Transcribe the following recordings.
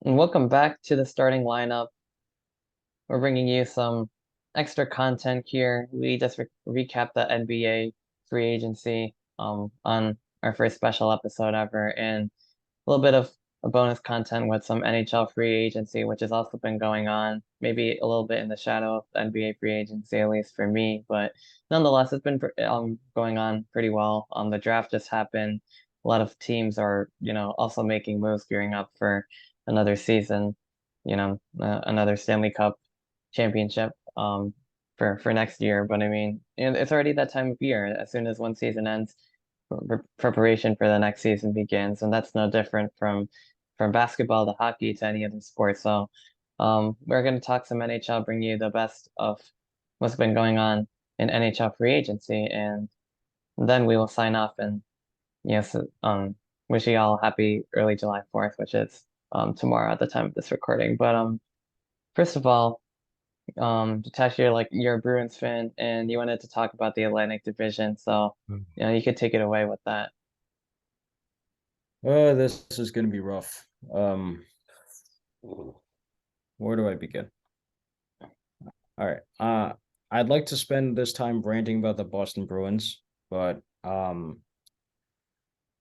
And welcome back to the starting lineup. We're bringing you some extra content here. We just recapped the NBA free agency on our first special episode ever, and a little bit of a bonus content with some NHL free agency, which has also been going on, maybe a little bit in the shadow of the NBA free agency, at least for me. But nonetheless, it's been going on pretty well. The draft just happened. A lot of teams are, also making moves, gearing up for another season, another Stanley Cup championship for next year. But I mean, and it's already that time of year. As soon as one season ends, preparation for the next season begins, and that's no different from basketball to hockey to any other sport. So, we're going to talk some NHL, bring you the best of what's been going on in NHL free agency, and then we will sign off and yes, wish you all a happy early July 4th, which is tomorrow at the time of this recording. But first of all, Jitesh, you're a Bruins fan, and you wanted to talk about the Atlantic Division, so you could take it away with that. This is going to be rough. Where do I begin? All right. I'd like to spend this time ranting about the Boston Bruins, but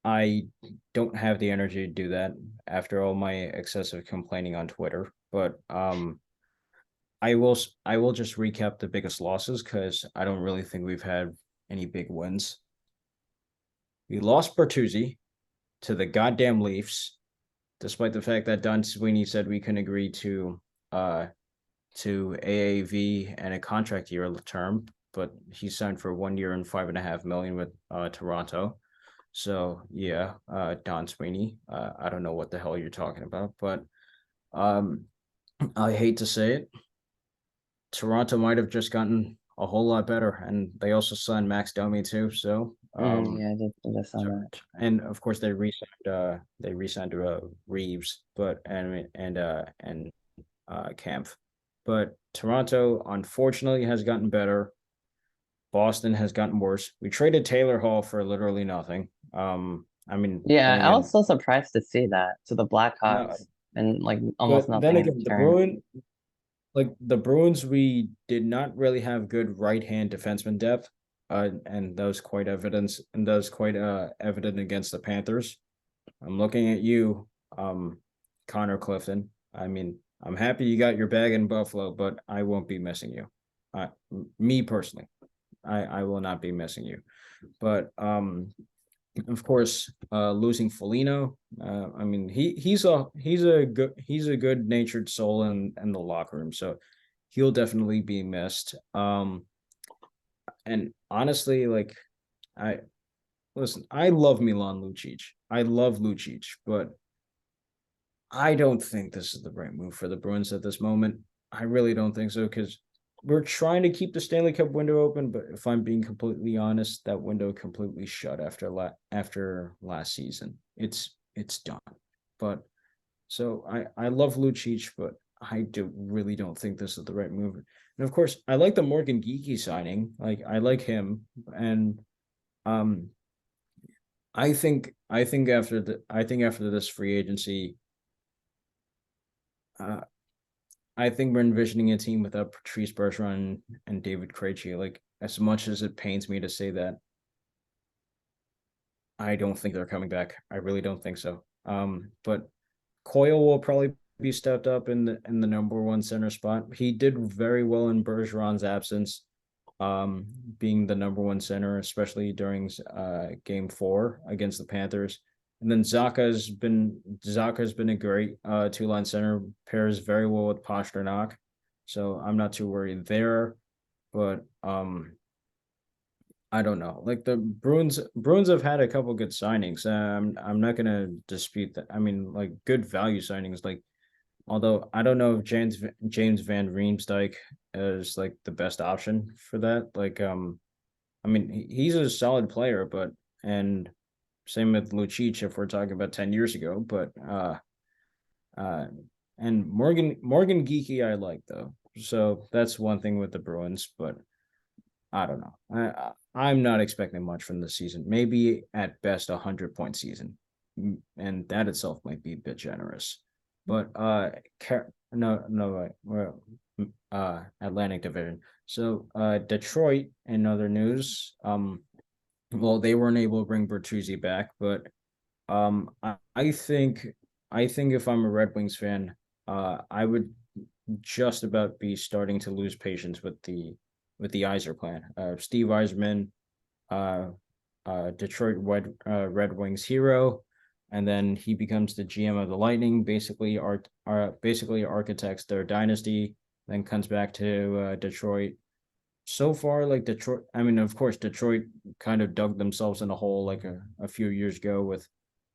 I don't have the energy to do that after all my excessive complaining on Twitter. But I will just recap the biggest losses because I don't really think we've had any big wins. We lost Bertuzzi to the goddamn Leafs, despite the fact that Don Sweeney said we can agree to AAV and a contract year term, but he signed for 1 year and $5.5 million with Toronto. So yeah, Don Sweeney. I don't know what the hell you're talking about, but um, I hate to say it, Toronto might have just gotten a whole lot better, and they also signed Max Domi too. So Yeah, I just saw that. and of course they re-signed Reeves, but and Kampf. But Toronto, unfortunately, has gotten better. Boston has gotten worse. We traded Taylor Hall for literally nothing. I mean, Yeah, then I was again, so surprised to see that to the no, Blackhawks and like almost but then nothing in again, return. The Bruins, we did not really have good right hand defenseman depth, and that was quite evident against the Panthers. I'm looking at you, Connor Clifton. I mean, I'm happy you got your bag in Buffalo, but I won't be missing you. Me personally, I will not be missing you. But of course, losing Foligno. I mean, he's a good natured soul in the locker room, so he'll definitely be missed. And honestly, like I listen, I love Milan Lucic. I love Lucic, but I don't think this is the right move for the Bruins at this moment. I really don't think so because we're trying to keep the Stanley Cup window open, but if I'm being completely honest, that window completely shut after last season. It's done. But so I love Lucic, but really don't think this is the right move. And of course, I like the Morgan Geeky signing. Like I like him, and um, I think after this free agency, uh, I think we're envisioning a team without Patrice Bergeron and David Krejci. Like, as much as it pains me to say that, I don't think they're coming back. I really don't think so. But Coyle will probably be stepped up in the number one center spot. He did very well in Bergeron's absence, being the number one center, especially during game 4 against the Panthers. And then Zaka's been a great two-line center, pairs very well with Pasternak. So I'm not too worried there. But I don't know. Like the Bruins have had a couple good signings. I'm not gonna dispute that. I mean, like good value signings. Like although I don't know if James Van Riemsdyk is like the best option for that. Like I mean he's a solid player, but and same with Lucic if we're talking about 10 years ago. But uh and Morgan Geeky I like though. So that's one thing with the Bruins, but I don't know. I'm not expecting much from this season. Maybe at best 100-point season, and that itself might be a bit generous. but no, no, wait, well, Atlantic Division. So Detroit, in other news, well, they weren't able to bring Bertuzzi back, but I think if I'm a Red Wings fan, I would just about be starting to lose patience with the Yzer plan. Steve Yzerman, uh, Detroit Red Wings hero, and then he becomes the GM of the Lightning. Basically architects their dynasty. Then comes back to Detroit. So far, like Detroit, I mean, of course, Detroit kind of dug themselves in a hole like a few years ago with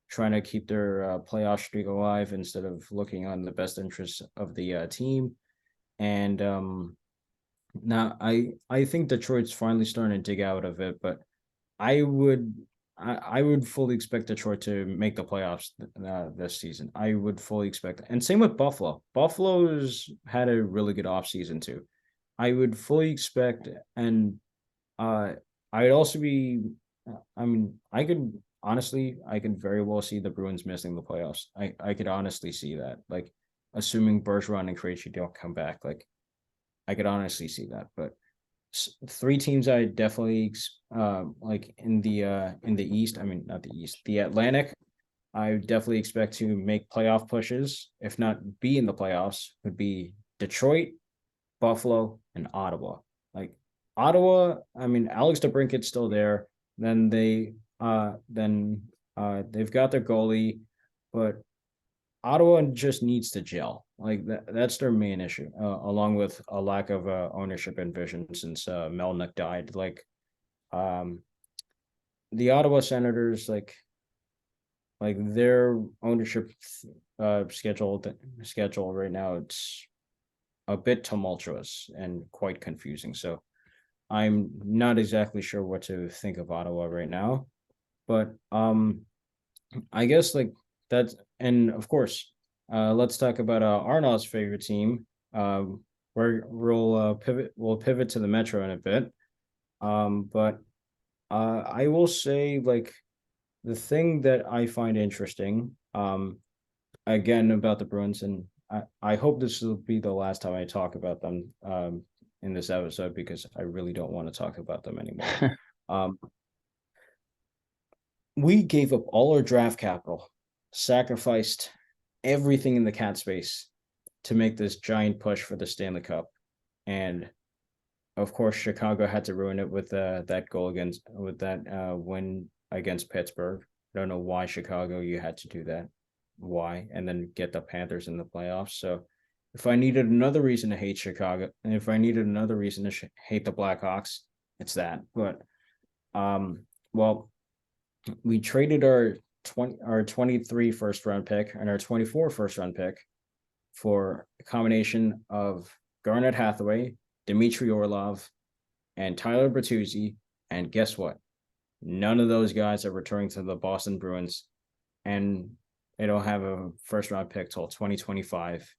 trying to keep their playoff streak alive instead of looking on the best interests of the team. And now I think Detroit's finally starting to dig out of it, but I would I would fully expect Detroit to make the playoffs this season. I would fully expect that. And same with Buffalo. Buffalo's had a really good offseason too. I would fully expect, and uh I'd also be I mean, I could very well see the Bruins missing the playoffs. I could honestly see that. Like assuming Bergeron and Krejci don't come back, like I could honestly see that. But three teams I definitely like in the East. I mean, not the East, the Atlantic. I definitely expect to make playoff pushes, if not be in the playoffs. Would be Detroit, Buffalo, and Ottawa. Like Ottawa, I mean, Alex DeBrinket's still there. Then they've got their goalie, but Ottawa just needs to gel. Like that's their main issue, along with a lack of ownership and vision since Melnick died. Um, the Ottawa Senators, like their ownership schedule right now, it's a bit tumultuous and quite confusing. So I'm not exactly sure what to think of Ottawa right now, but I guess like that's and of course, let's talk about Arnav's favorite team. Where we'll pivot to the Metro in a bit. But I will say like the thing that I find interesting, again about the Bruins, and I hope this will be the last time I talk about them in this episode because I really don't want to talk about them anymore. Um, we gave up all our draft capital, sacrificed everything in the cat space to make this giant push for the Stanley Cup. And of course, Chicago had to ruin it with that goal against with that win against Pittsburgh. I don't know why Chicago you had to do that. Why? And then get the Panthers in the playoffs. So if I needed another reason to hate Chicago, and if I needed another reason to hate the Blackhawks, it's that. But well, we traded our 23 first round pick and our 24 first round pick for a combination of Garnet Hathaway, Dmitry Orlov, and Tyler Bertuzzi. And guess what? None of those guys are returning to the Boston Bruins, and they don't have a first round pick till 2025.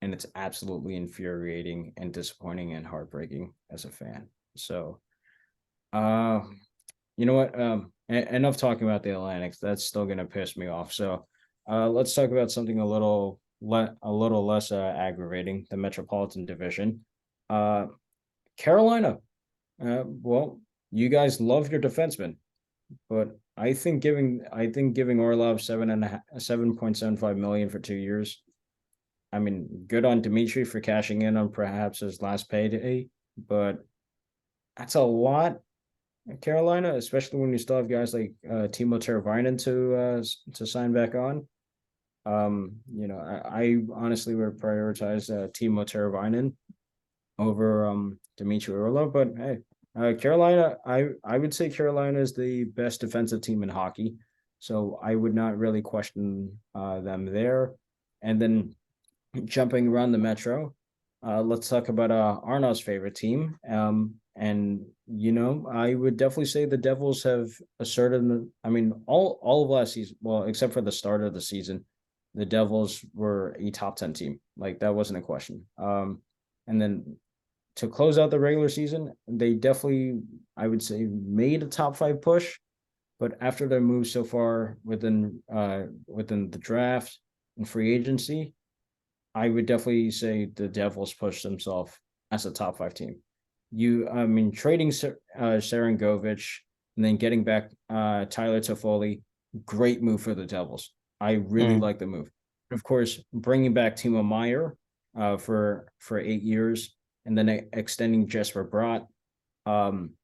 And it's absolutely infuriating and disappointing and heartbreaking as a fan. So, you know what? Enough talking about the Atlantics. That's still going to piss me off. So, let's talk about something a little less aggravating: the Metropolitan Division. Carolina. Well, you guys love your defenseman, but I think giving Orlov 7.75 million for 2 years. I mean, good on Dimitri for cashing in on perhaps his last payday, but that's a lot Carolina, especially when you still have guys like Timo Teravainen to sign back on. I honestly would prioritize Timo Teravainen over Dmitry Orlov, but hey, Carolina, I would say Carolina is the best defensive team in hockey, so I would not really question them there. And then jumping around the Metro, let's talk about Arnaud's favorite team. And I would definitely say the Devils have asserted. I mean, all of last season, well, except for the start of the season, the Devils were a top 10 team. Like that wasn't a question. And then to close out the regular season, they definitely, I would say, made a top 5 push. But after their moves so far within the draft and free agency, I would definitely say the Devils pushed themselves as a top 5 team. I mean, trading Sarangovich and then getting back Tyler Toffoli, great move for the Devils. I really Mm. like the move. Of course, bringing back Timo Meyer for 8 years and then extending Jesper Bratt. Um,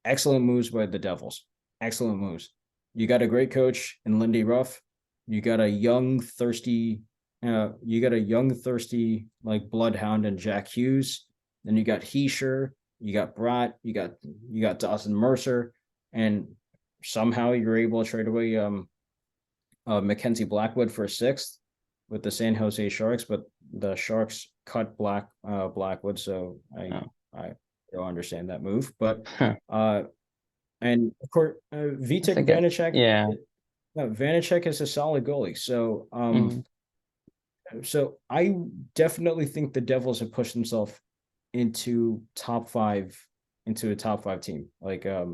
Excellent moves by the Devils. Excellent moves. You got a great coach in Lindy Ruff. You got a young, thirsty, like bloodhound in Jack Hughes. Then you got Heischer. You got Bratt. You got Dawson Mercer, and somehow you're able to trade away Mackenzie Blackwood for a sixth with the San Jose Sharks, but the Sharks cut Blackwood, so Oh. I don't understand that move. But Huh. and of course, That's a Vitek good. Vanacek. Yeah. Vanacek is a solid goalie. So Mm. so I definitely think the Devils have pushed themselves into top 5, into a top 5 team. Like I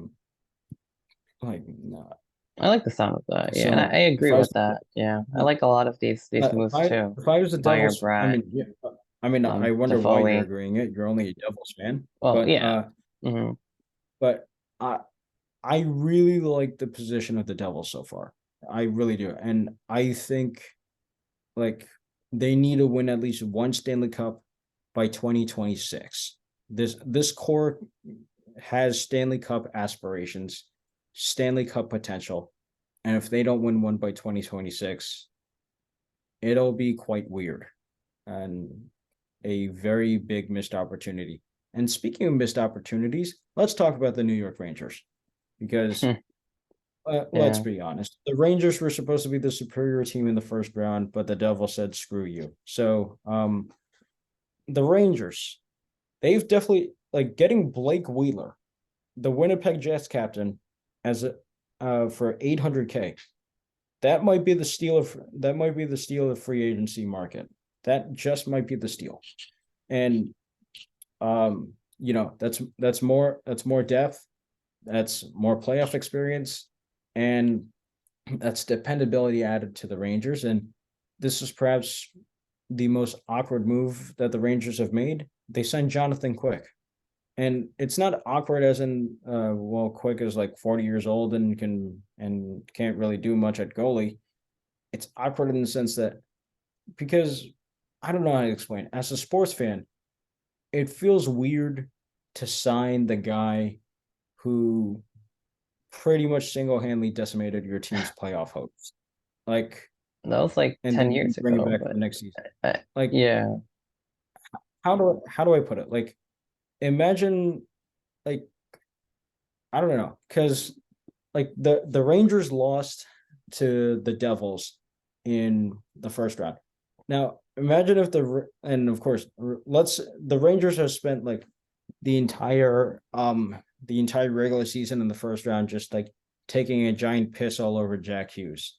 like the sound of that. Yeah, and I so if agree I was with that. Yeah, I like a lot of these moves too. if I was the Meyer, Devils, Brett, I mean, I wonder why you're Toffoli. agreeing it. You're only a Devils fan, Well, yeah. Hmm. but I really like the position of the Devils so far. I really do, and I think like they need to win at least one Stanley Cup by 2026. This core has Stanley Cup aspirations, Stanley Cup potential, and if they don't win one by 2026, it'll be quite weird and a very big missed opportunity. And speaking of missed opportunities, let's talk about the New York Rangers because let's Yeah. be honest. The Rangers were supposed to be the superior team in the first round, but the Devil said, screw you. So the Rangers, they've definitely like getting Blake Wheeler, the Winnipeg Jets captain, as a for 800K. That might be the steal of free agency market. That just might be the steal. And that's more depth, that's more playoff experience, and that's dependability added to the Rangers. And this is perhaps the most awkward move that the Rangers have made. They signed Jonathan Quick. And it's not awkward as in Quick is like 40 years old and can't really do much at goalie. It's awkward in the sense that because I don't know how to explain. As a sports fan, it feels weird to sign the guy who pretty much single-handedly decimated your team's playoff hopes. Like, That was like and 10 then you years bring him ago, back for but the next season. uh, Like, yeah. how do I put it? Like, imagine, like, I don't know, because like the Rangers lost to the Devils in the first round. Now, imagine if and of course, the Rangers have spent like the entire regular season in the first round just like taking a giant piss all over Jack Hughes.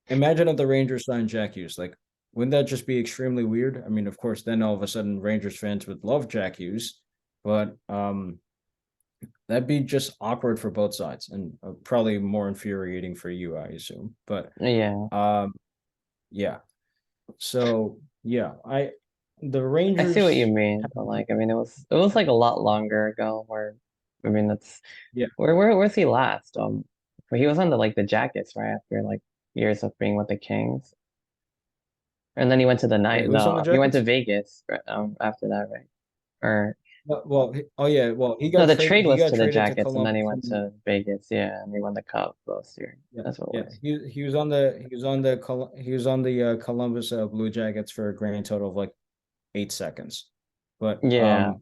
Imagine if the Rangers signed Jack Hughes. Like, wouldn't that just be extremely weird? I mean, of course, then all of a sudden Rangers fans would love Jack Hughes, but that'd be just awkward for both sides and probably more infuriating for you, I assume. But Yeah. yeah. So yeah, the I see what you Rangers. mean, but like, I mean, it was like a lot longer ago where, I mean, that's Yeah, where's he last? He was on the Jackets right after like years of being with the Kings, and then he went to the night. who's on the No, he went to Jackets? Vegas right, after that, right? Or Well, oh yeah, well no, the trade he was got to the traded to Jackets, and then he Columbus. went to Vegas, yeah, and he won the cup last year. Yeah, That's what it yeah. was. He was on the Columbus Blue Jackets for a grand total of like 8 seconds. But Yeah,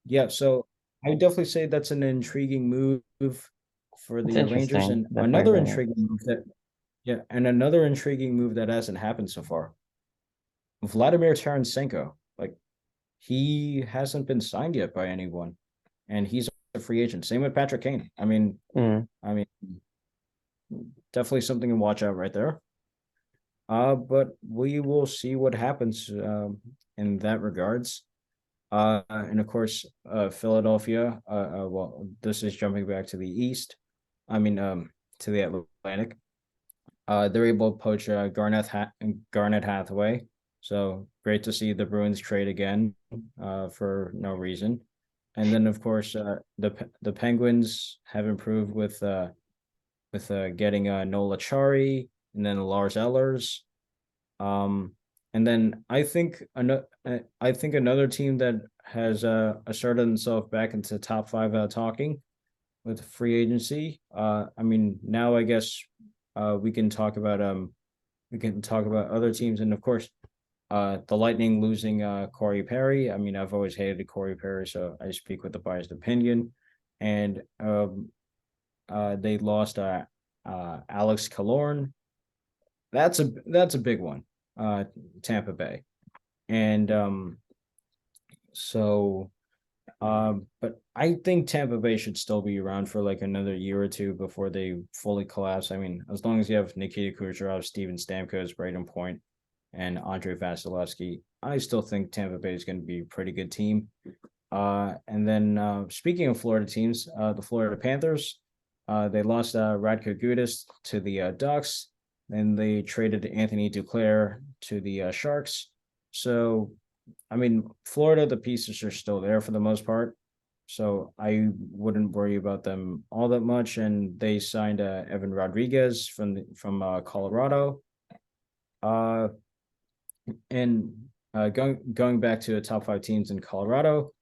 yeah. So I would definitely say that's an intriguing move for it's the Rangers, interesting. and Definitely very interesting. another intriguing move that hasn't happened so far. Vladimir Tarasenko, like he hasn't been signed yet by anyone, and he's a free agent. Same with Patrick Kane. Mm. I mean, definitely something to watch out right there. But we will see what happens in that regards. And of course, Philadelphia. Well, this is jumping back to the East. I mean, to the Atlantic. They're able to poach Garnett Hathaway. So great to see the Bruins trade again for no reason. And then, of course, the Penguins have improved with getting Nola Chari and then Lars Ellers. And then I think another team that has asserted themselves back into top five talking with free agency. I mean, now I guess we can talk about other teams, and of course, the Lightning losing Corey Perry. I mean, I've always hated Corey Perry, so I speak with a biased opinion. And they lost Alex Killorn. That's a big one, Tampa Bay, and so but I think Tampa Bay should still be around for like another year or two before they fully collapse. I mean, as long as you have Nikita Kucherov, Steven Stamkos, Braden Point, and Andre Vasilevsky, I still think Tampa Bay is going to be a pretty good team. And then speaking of Florida teams, the Florida Panthers, they lost Radko Gudas to the Ducks, and they traded Anthony Duclair to the Sharks. So, I mean, Florida, the pieces are still there for the most part. So I wouldn't worry about them all that much. And they signed Evan Rodriguez from Colorado. Uh, and going back to the top five teams in Colorado,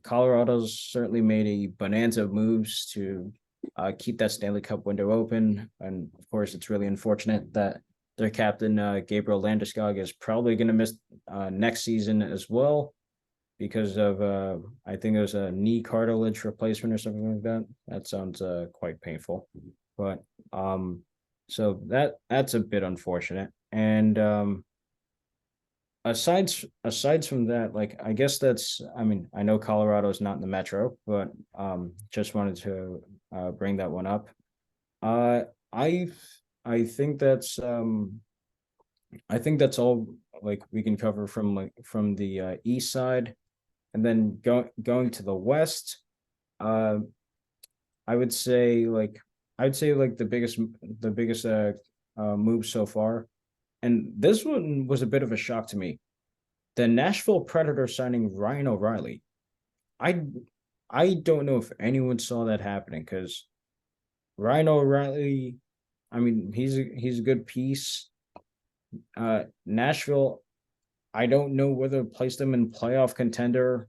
Colorado's certainly made a bonanza of moves to keep that Stanley Cup window open. And of course, it's really unfortunate that their captain, Gabriel Landeskog, is probably going to miss next season as well because of, I think it was a knee cartilage replacement or something like that. That sounds quite painful. But so that's a bit unfortunate. And aside from that, like I guess that's, I mean, I know Colorado's not in the metro, but just wanted to bring that one up. I I think that's all like we can cover from the east side, and then going to the west. Uh, I would say like the biggest move so far, and this one was a bit of a shock to me. The Nashville Predators signing Ryan O'Reilly. I I don't know if anyone saw that happening because Ryan O'Reilly, I mean, he's a good piece. Nashville, I don't know whether to place them in playoff contender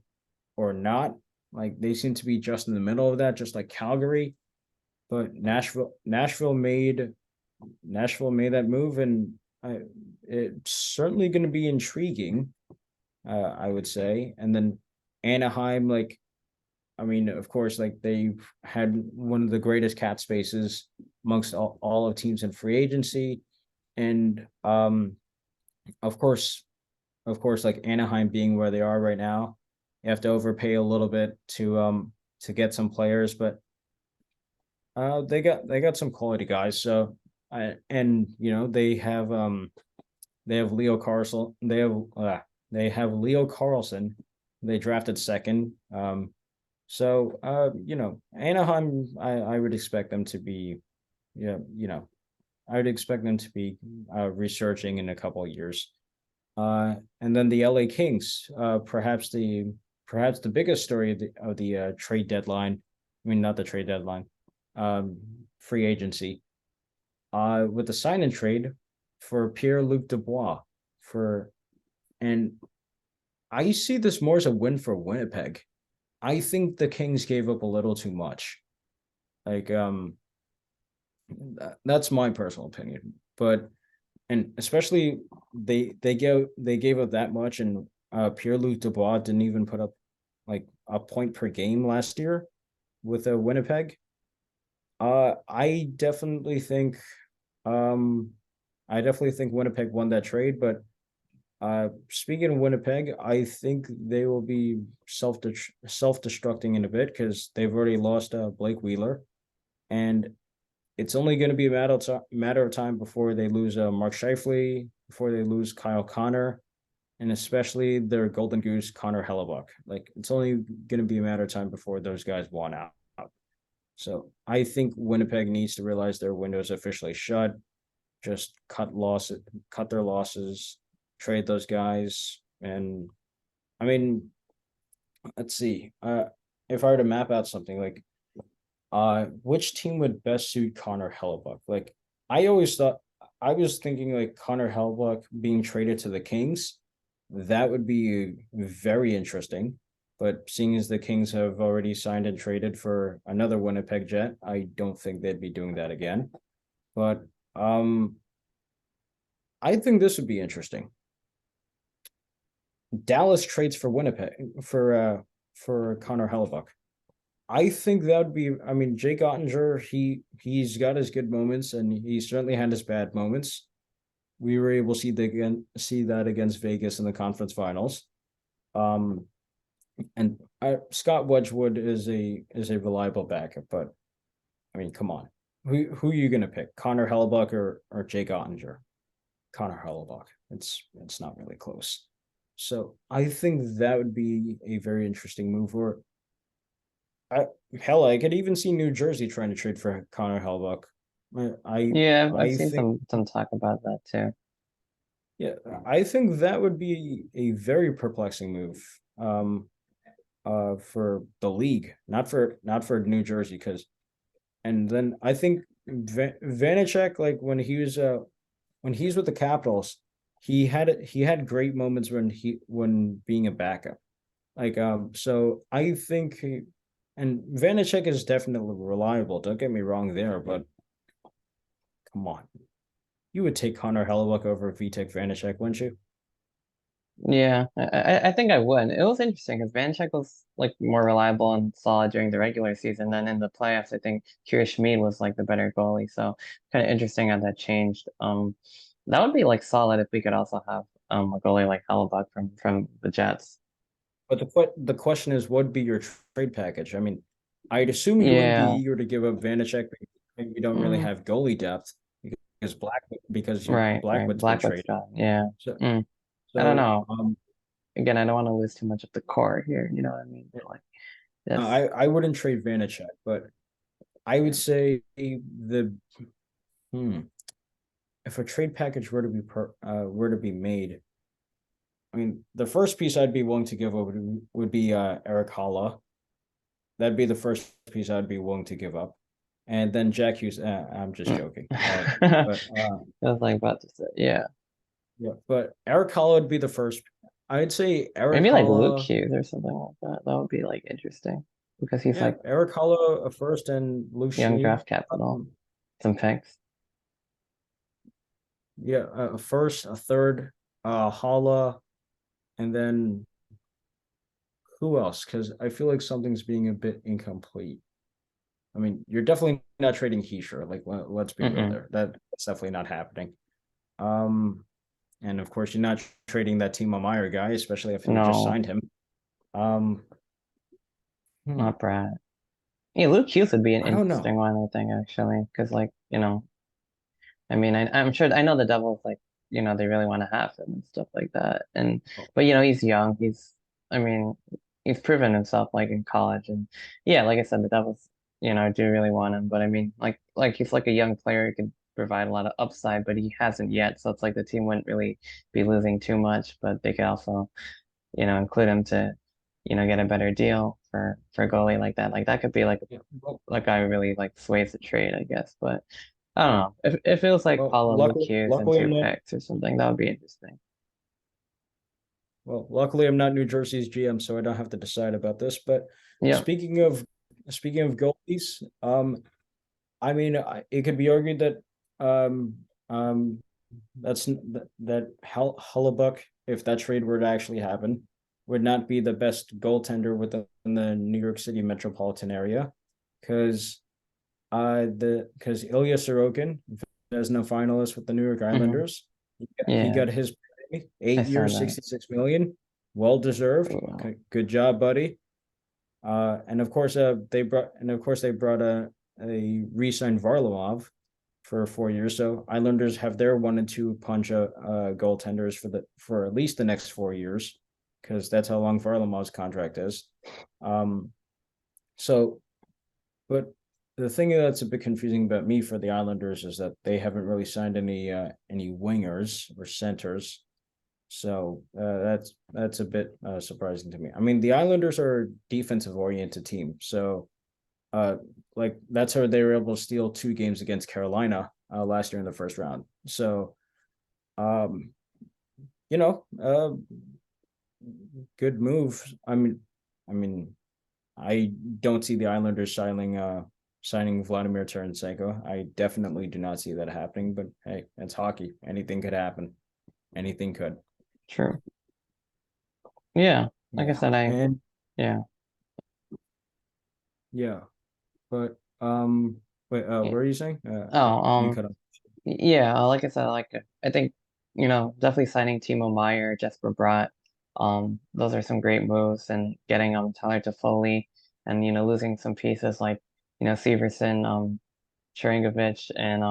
or not. Like they seem to be just in the middle of that, just like Calgary. But Nashville made that move, and it's certainly going to be intriguing. I would say, and then Anaheim, like I mean, of course, like they've had one of the greatest cap spaces amongst all of teams in free agency, and of course, like Anaheim being where they are right now, you have to overpay a little bit to get some players, but they got some quality guys. So, and you know they have Leo Carlson. They have Leo Carlson. They drafted second. So Anaheim, I would expect them to be, yeah, I would expect them to be researching in a couple of years. And then the LA Kings, perhaps the biggest story of the trade deadline. I mean, not the trade deadline, free agency. With the sign and trade for Pierre-Luc Dubois and I see this more as a win for Winnipeg. I think the Kings gave up a little too much. Like that's my personal opinion. But and especially they gave up that much, and Pierre-Luc Dubois didn't even put up like a point per game last year with a Winnipeg. I definitely think um I definitely think Winnipeg won that trade, but speaking of Winnipeg, I think they will be self-destructing in a bit because they've already lost Blake Wheeler, and it's only going to be a matter of time before they lose Mark Scheifele, before they lose Kyle Connor, and especially their golden goose Connor Hellebuck. Like it's only going to be a matter of time before those guys want out. So I think Winnipeg needs to realize their window is officially shut. Just cut their losses, trade those guys. And I mean, let's see. If I were to map out something like which team would best suit Connor Hellebuck? Like I always thought I was thinking like Connor Hellebuck being traded to the Kings, that would be very interesting. But seeing as the Kings have already signed and traded for another Winnipeg Jet, I don't think they'd be doing that again. But um I think this would be interesting. Dallas trades for Winnipeg for Connor Hellebuck. I think that would be. I mean, Jake Ottinger, he's got his good moments, and he certainly had his bad moments. We were able to see that against Vegas in the conference finals. Um, and Scott Wedgwood is a reliable backup, but I mean, come on, who are you gonna pick? Connor Hellebuck or Jake Ottinger? Connor Hellebuck. It's not really close. So I think that would be a very interesting move. Or I hell, I could even see New Jersey trying to trade for Connor Hellebuck. Yeah, I've I seen think some talk about that too. yeah, I think that would be a very perplexing move. For the league, not for New Jersey, because and then I think Vanacek, like when he's with the Capitals, he had great moments when being a backup. Like so I think and Vanacek is definitely reliable. Don't get me wrong there, but come on, you would take Connor Hellebuck over Vitek Vanacek, wouldn't you? Yeah, I think I would. It was interesting because Vanchek was like more reliable and solid during the regular season. Then in the playoffs, I think Kira Schmid was like the better goalie. So kind of interesting how that changed. That would be like solid if we could also have a goalie like Hellebuck from the Jets. But the question is, what would be your trade package? I mean, I'd assume you wouldn't be Yeah. eager to give up Vanacek because we don't really Mm, have goalie depth because right. Blackwood's been Blackwood's traded. gone. Yeah. So Mm, I don't so know. Again, I don't want to lose too much of the core here. You know what I mean? But like this. I wouldn't trade Vanacek, but I would say the hmm, if a trade package were to be made, I mean, the first piece I'd be willing to give up would be Eric Holla. That'd be the first piece I'd be willing to give up, and then Jack Hughes. I'm just Mm. joking, I but was like about to say, yeah. yeah, but Eric Holla would be the first. I'd say Eric Maybe like Luke Holla. Hughes or something like that. That would be like interesting because he's Yeah, like Eric Holla a first and Luke young Schmid. draft capital, Um, some picks. yeah, a first, a third, Holla, and then who else? Because I feel like something's being a bit incomplete. I mean, you're definitely not trading Heischer. Like, let's be real Mm-mm. there. That's definitely not happening. Um, and of course, you're not trading that Timo Meyer guy, especially if you just No, signed him. Um, hmm, not Brad. Yeah, Luke Hughes would be an I don't interesting know. one, I think, actually, because like I mean, I'm sure I know the Devils like they really want to have him and stuff like that, and Oh, but he's young. I mean, he's proven himself like in college, and yeah, like I said, the Devils do really want him, but I mean, like he's like a young player who could provide a lot of upside, but he hasn't yet, so it's like the team wouldn't really be losing too much, but they could also include him to get a better deal for a goalie like that. Like that could be yeah. Well, like I really like sways the trade, I guess, but. I don't know. If it was like Paula Luke Hughes and luckily two I'm not. picks or something, that would be interesting. Well, luckily I'm not New Jersey's GM, so I don't have to decide about this. But Yeah. speaking of speaking of goalies, I mean, it could be argued that um, um, that Hullebuck, if that trade were to actually happen, would not be the best goaltender within the New York City metropolitan area, because Ilya Sorokin, Vezina finalist with the New York Hmm. Islanders, he Yeah, got his pay, I 8 years, saw 66 million, well deserved. that. Good job, buddy. And of course, they brought a re-signed Varlamov for 4 years. So Islanders have their 1 and 2 punch goaltenders for at least the next 4 years, because that's how long Varlamov's contract is. Um, so, but the thing that's a bit confusing about me for the Islanders is that they haven't really signed any wingers or centers. So that's a bit surprising to me. I mean, the Islanders are a defensive oriented team, so uh, like that's how they were able to steal 2 games against Carolina last year in the first round. So um, you know, good move. I mean, I don't see the Islanders signing Vladimir Tarasenko. I definitely do not see that happening. But hey, it's hockey. Anything could happen. Anything could. True. Yeah. Like I Yeah, said, and yeah. yeah, but wait, what Yeah. are you saying? Oh, You cut off. yeah, like I said, like I think, definitely signing Timo Meyer, Jesper Bratt, those are some great moves, and getting Tyler Toffoli, and losing some pieces like Severson, Sharangovich, and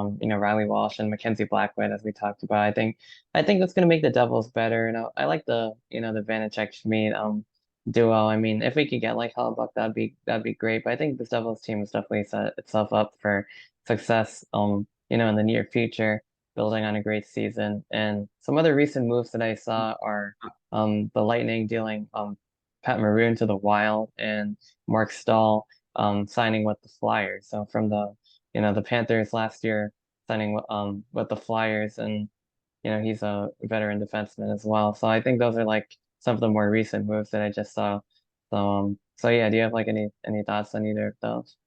Riley Walsh and Mackenzie Blackwood, as we talked about. I think that's gonna make the Devils better. I like the Vanacek Schmid duo. I mean, if we could get like Hellebuck, that'd be great. But I think this Devils team has definitely set itself up for success. In the near future, building on a great season. And some other recent moves that I saw are the Lightning dealing Pat Maroon to the Wild, and Mark Stahl signing with the Flyers. So from the Panthers last year, signing with the Flyers, and he's a veteran defenseman as well. So I think those are like some of the more recent moves that I just saw. So yeah, do you have like any thoughts on either of those?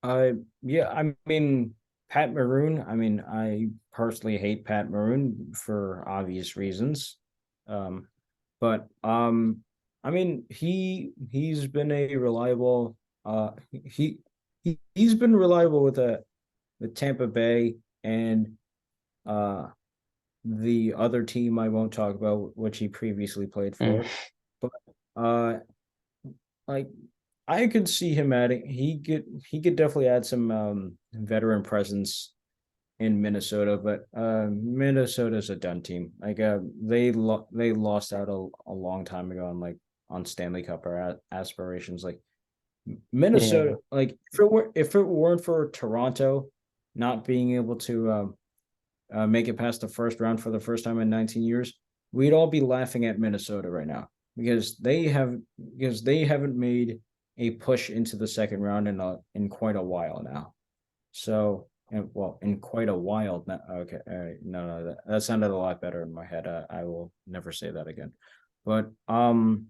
I Yeah, I mean Pat Maroon. I mean, I personally hate Pat Maroon for obvious reasons. Um, but I mean he's been a reliable he's been reliable with Tampa Bay and uh the other team I won't talk about, which he previously played Mm, for. But uh like I could see him adding he could definitely add some veteran presence in Minnesota, but Minnesota's a done team. Like they lost out a long time ago on on Stanley Cup or aspirations. Like yeah, Minnesota, like if it weren't for Toronto not being able to make it past the first round for the first time in 19 years, we'd all be laughing at Minnesota right now because they haven't made a push into the second round in quite a while now. So, well, in quite a while now. Okay, no, that sounded a lot better in my head. I will never say that again. But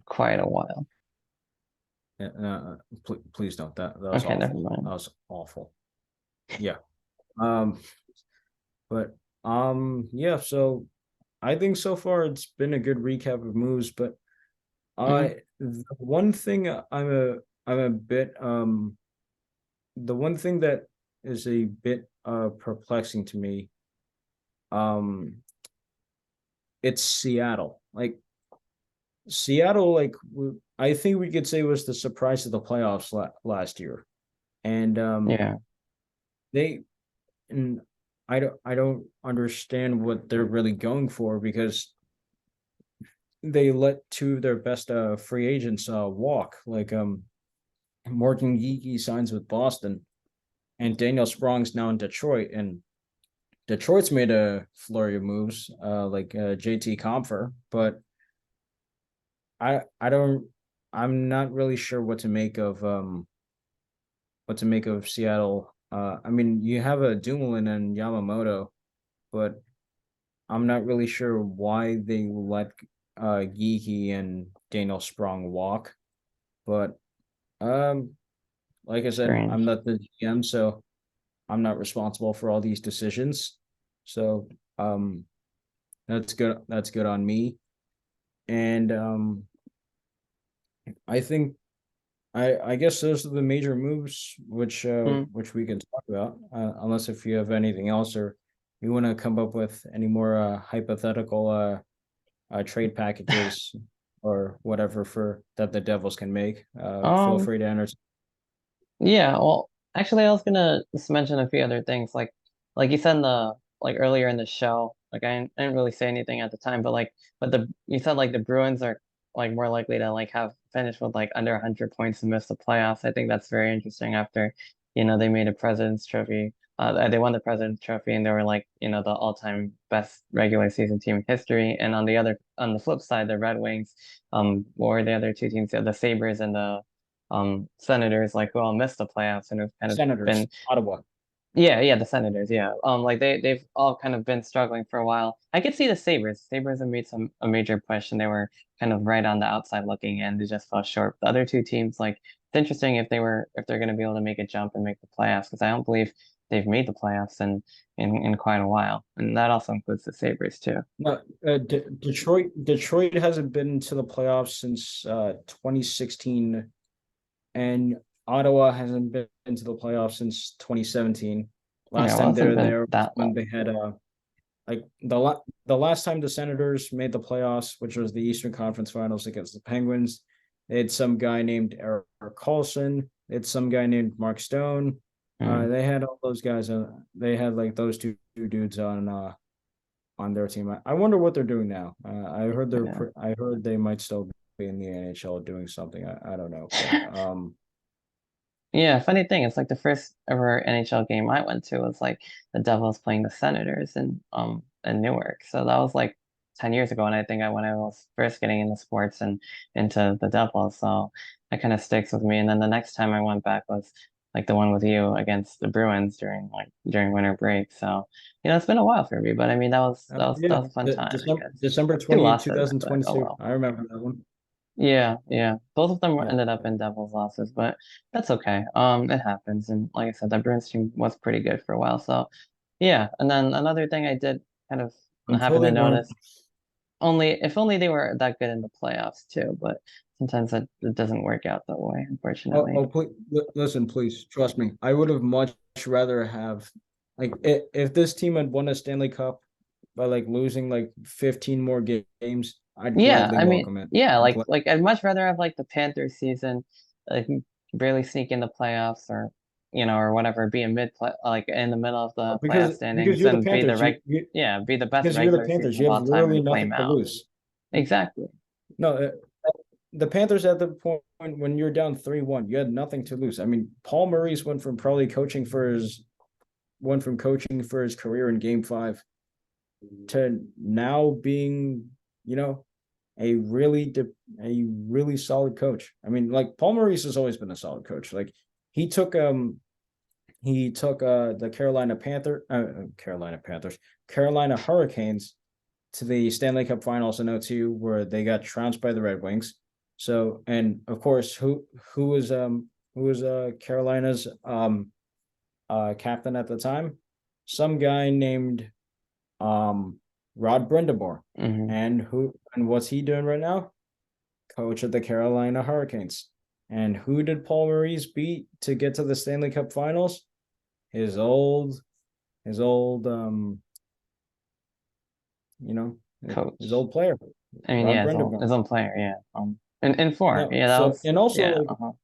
quite a while. please don't. That was Okay, never awful. That mind. was awful. Yeah. Um, but yeah. So I think so far it's been a good recap of moves, but Hmm. the one thing I'm a bit the one thing that is a bit perplexing to me, um it's Seattle. Like Seattle, I think we could say was the surprise of the playoffs last year. And Yeah, they and I don't understand what they're really going for because they let 2 of their best free agents walk. Like Morgan Geeky signs with Boston, and Daniel Sprong's now in Detroit, and Detroit's made a flurry of moves, like JT Compher, but I don't I'm not really sure what to make of Seattle. I mean, you have a Dumoulin and Yamamoto, but I'm not really sure why they let Geeky and Daniel Sprong walk. But um, like I said, I'm strange. not the GM, so I'm not responsible for all these decisions. So that's good. That's good on me. And I think I guess those are the major moves Mm. which we can talk about. Unless if you have anything else or you want to come up with any more hypothetical trade packages or whatever for that the Devils can make. Feel Um, free to enter. Yeah, well, actually, I was gonna just mention a few other things, like you said in the like earlier in the show. Like I didn't really say anything at the time, but you said like the Bruins are like more likely to like have finished with like under 100 points and miss the playoffs. I think that's very interesting after they made a President's Trophy They won the President's Trophy, and they were like, the all-time best regular season team in history. And on the flip side, the Red Wings, what were the other two teams? The Sabres and the Senators, like who all missed the playoffs and have kind of Senators, been Ottawa. yeah, the Senators, yeah. Like they've all kind of been struggling for a while. I could see the Sabres. Sabres have made a major push and they were kind of right on the outside looking in. They just fell short. The other two teams, like it's interesting if they're gonna be able to make a jump and make the playoffs, because I don't believe they've made the playoffs in quite a while. And that also includes the Sabres too. No, Detroit hasn't been to the playoffs since 2016, and Ottawa hasn't been to the playoffs since 2017. Yeah, Last well, it time they hasn't were been there was that when long. they had like the last time the Senators made the playoffs, which was the Eastern Conference Finals against the Penguins. They had some guy named Eric Carlson. They had some guy named Mark Stone. Mm, They had all those guys. They had like those two dudes on their team. I wonder what they're doing now. yeah. I heard they might still be in the NHL doing something. I don't know. But Yeah, funny thing, it's like the first ever NHL game I went to was like the Devils playing the Senators in Newark. So that was like 10 years ago, and I think when I was first getting into sports and into the Devils. So that kind of sticks with me. And then the next time I went back was like the one with you against the Bruins during winter break. So, it's been a while for me, but I mean that yeah, was a fun time, I guess. December Two 20th, losses, but oh 2022. well. I remember that one. Yeah, yeah. Both of them Yeah. ended up in Devils losses, but that's okay. It happens. And like I said, the Bruins team was pretty good for a while. So yeah. And then another thing I did kind of Until happen to they weren't. notice, if only they were that good in the playoffs too, but sometimes it doesn't work out that way, unfortunately. Please, listen, please trust me. I would have much rather have like if this team had won a Stanley Cup by like losing like 15 more games, I'd Yeah, gladly I mean, welcome it. yeah, I'd glad, like I'd much rather have like the Panthers season, like barely sneak in the playoffs or whatever, be in like in the middle of the playoff because standings you're the and Panthers. be the best Because you're the regular season Panthers, of you have all time literally and nothing flame to out. lose. Exactly. No, the Panthers at the point when you're down 3-1, you had nothing to lose. I mean, Paul Maurice went from coaching for his career in Game 5 to now being, you know, a a really solid coach. I mean, like Paul Maurice has always been a solid coach. Like he took the Carolina Hurricanes to the Stanley Cup Finals in '02, where they got trounced by the Red Wings. So, and of course, who was Carolina's captain at the time? Some guy named Rod Brindamore. Hmm. And what's he doing right now? Coach of the Carolina Hurricanes. And who did Paul Maurice beat to get to the Stanley Cup Finals? His old his old you know his Coach. old player, I mean, Rod yeah, Brindamore. his own player, yeah. In four, No, yeah, that so was and also yeah, like,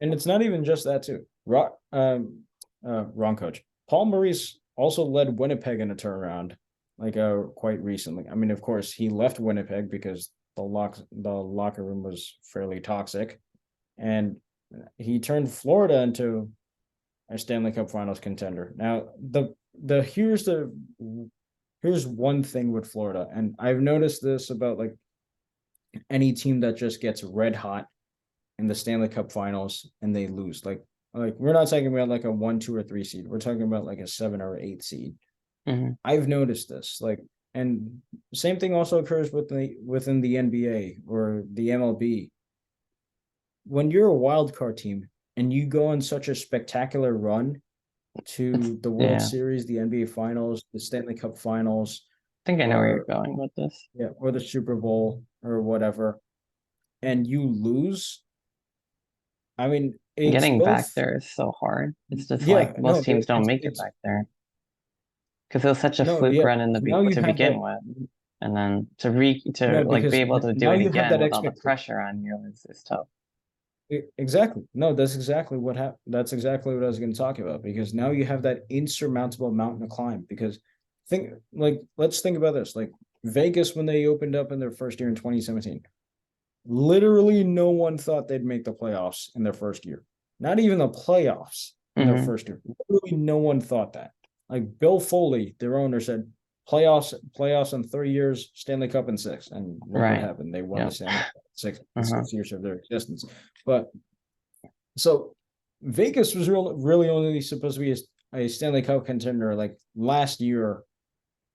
and it's not even just that too. Wrong coach. Paul Maurice also led Winnipeg in a turnaround, like quite recently. I mean, of course, he left Winnipeg because the locker room was fairly toxic, and he turned Florida into a Stanley Cup Finals contender. Now, the here's one thing with Florida, and I've noticed this about like any team that just gets red hot in the Stanley Cup Finals and they lose. Like we're not talking about like a 1, 2, or 3 seed. We're talking about like a 7 or 8 seed. hmm I've noticed this. And same thing also occurs within the NBA or the MLB. When you're a wild card team and you go on such a spectacular run it's to the World yeah. Series, the NBA Finals, the Stanley Cup Finals, I think I know where you're or going with this. yeah, or the Super Bowl or whatever, and you lose. I mean, it's Getting back both. there is so hard. It's just Yeah, like most no, teams don't make it it's back there because it was such a no, fluke yeah. run Now you to have begin that. with, and then to No, like be because able to do now it you have again that with all the expectation. pressure on you is tough. Exactly. No, that's exactly what happened. That's exactly what I was going to talk about because now you have that insurmountable mountain to climb. Because let's think about this. Like Vegas, when they opened up in their first year in 2017, literally no one thought they'd make the playoffs in their first year. Not even the playoffs. in their Hmm. first year. Literally, no one thought that. Like Bill Foley, their owner, said playoffs in 3 years, Stanley Cup in six, and look what Right. happened. They won the Yep. Stanley Cup in six, Uh-huh. 6 years of their existence. But so Vegas was really only supposed to be a Stanley Cup contender like last year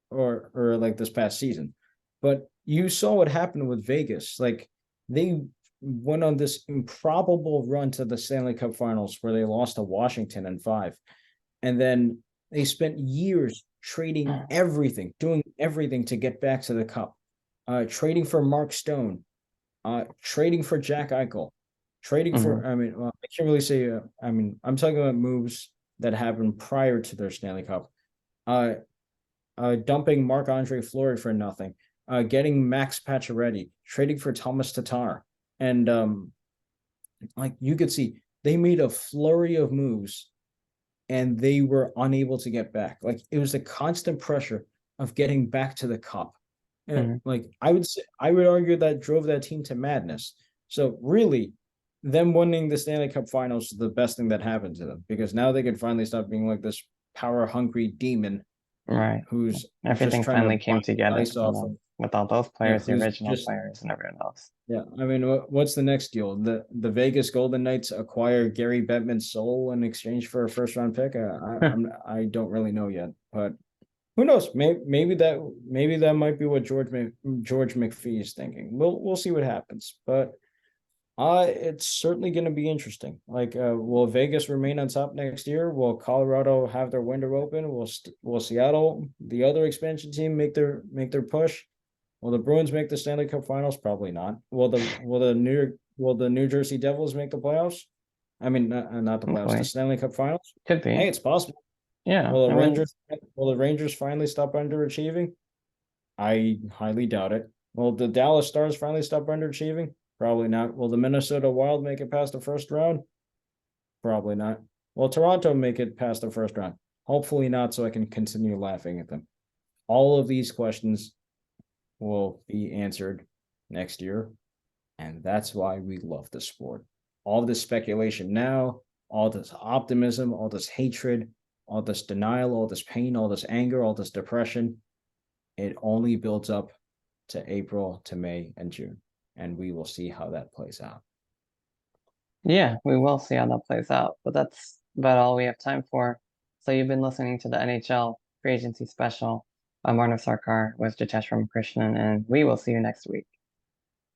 or like this past season. But you saw what happened with Vegas. Like they went on this improbable run to the Stanley Cup Finals where they lost to Washington in five, and then they spent years trading everything, doing everything to get back to the cup. Trading for Mark Stone, trading for Jack Eichel, trading Hmm. for. I mean, well, I can't really say. I mean, I'm talking about moves that happened prior to their Stanley Cup. Uh, Dumping Marc Andre Fleury for nothing, getting Max Pacioretty, trading for Thomas Tatar, and like you could see, they made a flurry of moves, and they were unable to get back. Like it was a constant pressure of getting back to the cup. And Hmm. like I would argue that drove that team to madness. So really, them winning the Stanley Cup Finals is the best thing that happened to them because now they can finally stop being like this power hungry demon Right. who's just Everything trying to finally buy came together ice for off of them with all those yeah, players, the who's original just players, and everyone else. yeah. I mean, what's the next deal? The Vegas Golden Knights acquire Gary Bettman's soul in exchange for a first round pick. I don't really know yet, but who knows? Maybe that might be what George McPhee is thinking. We'll see what happens, but it's certainly going to be interesting. Like, will Vegas remain on top next year? Will Colorado have their window open? Will Seattle, the other expansion team, make their push? Will the Bruins make the Stanley Cup Finals? Probably not. Will the New Jersey Devils make the playoffs? I mean, not the playoffs, the Hopefully. Stanley Cup Finals. Could Hey, be. it's possible. Yeah. Will the I mean, Rangers will the Rangers finally stop underachieving? I highly doubt it. Will the Dallas Stars finally stop underachieving? Probably not. Will the Minnesota Wild make it past the first round? Probably not. Will Toronto make it past the first round? Hopefully not, so I can continue laughing at them. All of these questions will be answered next year. And that's why we love the sport. All this speculation now, all this optimism, all this hatred, all this denial, all this pain, all this anger, all this depression, it only builds up to April, to May, and June. And we will see how that plays out. yeah, we will see how that plays out, but that's about all we have time for. So you've been listening to the NHL Free Agency Special. I'm Arnav Sarkar with Jitesh Ramakrishnan, and we will see you next week.